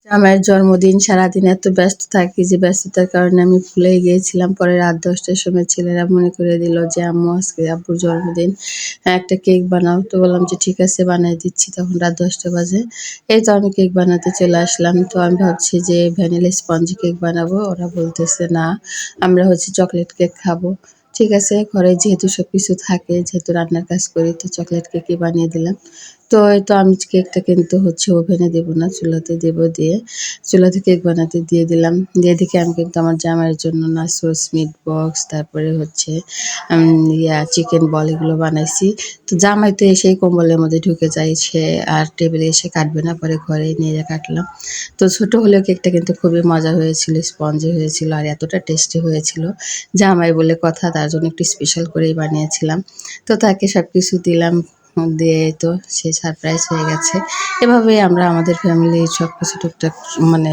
জামাইয়ের জন্মদিন, সারাদিন এত ব্যস্ত থাকি যে ব্যস্ততার কারণে আমি ভুলেই গিয়েছিলাম। পরে রাত ১০টার সময় ছেলেরা মনে করে দিল যে, "আম্মু আজকে আব্বুর জন্মদিন। একটা কেক বানাও।" তো বললাম যে, "ঠিক আছে বানায় দিচ্ছি।" তখন রাত ১০টা বাজে। এই তো আমি কেক বানাতে চলে আসলাম। তো আমি ভাবছি যে ভ্যানিলা স্পঞ্জি কেক বানাবো। ওরা বলতেছে, "না, আমরা চকোলেট কেক খাবো।" ঠিক আছে, ঘরে যেহেতু সবকিছু থাকে, যেহেতু রান্নার কাজ করি তো চকোলেট কেকই বানিয়ে দিলাম। তো এই তো আমি কেকটা কিন্তু ওভেনে দেব না, চুলাতে দেব। দিয়ে চুলাতে কেক বানাতে দিয়ে দিলাম। দিয়ে দেখি আমি কিন্তু আমার জামাইয়ের জন্য নাচোস, মিট বক্স, তারপরে চিকেন বল এগুলো বানাইছি। তো জামাই তো এসেই কম্বলের মধ্যে ঢুকে যায়। সে আর টেবিলে এসে কাটবে না, পরে ঘরে নিয়ে কাটলাম। তো ছোট হলেও কেকটা কিন্তু খুবই মজা হয়েছিল, স্পঞ্জি হয়েছিল আর এতটা টেস্টি হয়েছিল। জামাই বলে কথা, তার জন্য একটু স্পেশাল করেই বানিয়েছিলাম। তো তাকে সবকিছু দিলাম। দিয়ে তো সে সারপ্রাইজ হয়ে গেছে। এভাবেই আমরা আমাদের ফ্যামিলির সবকিছু টুকটাক মানে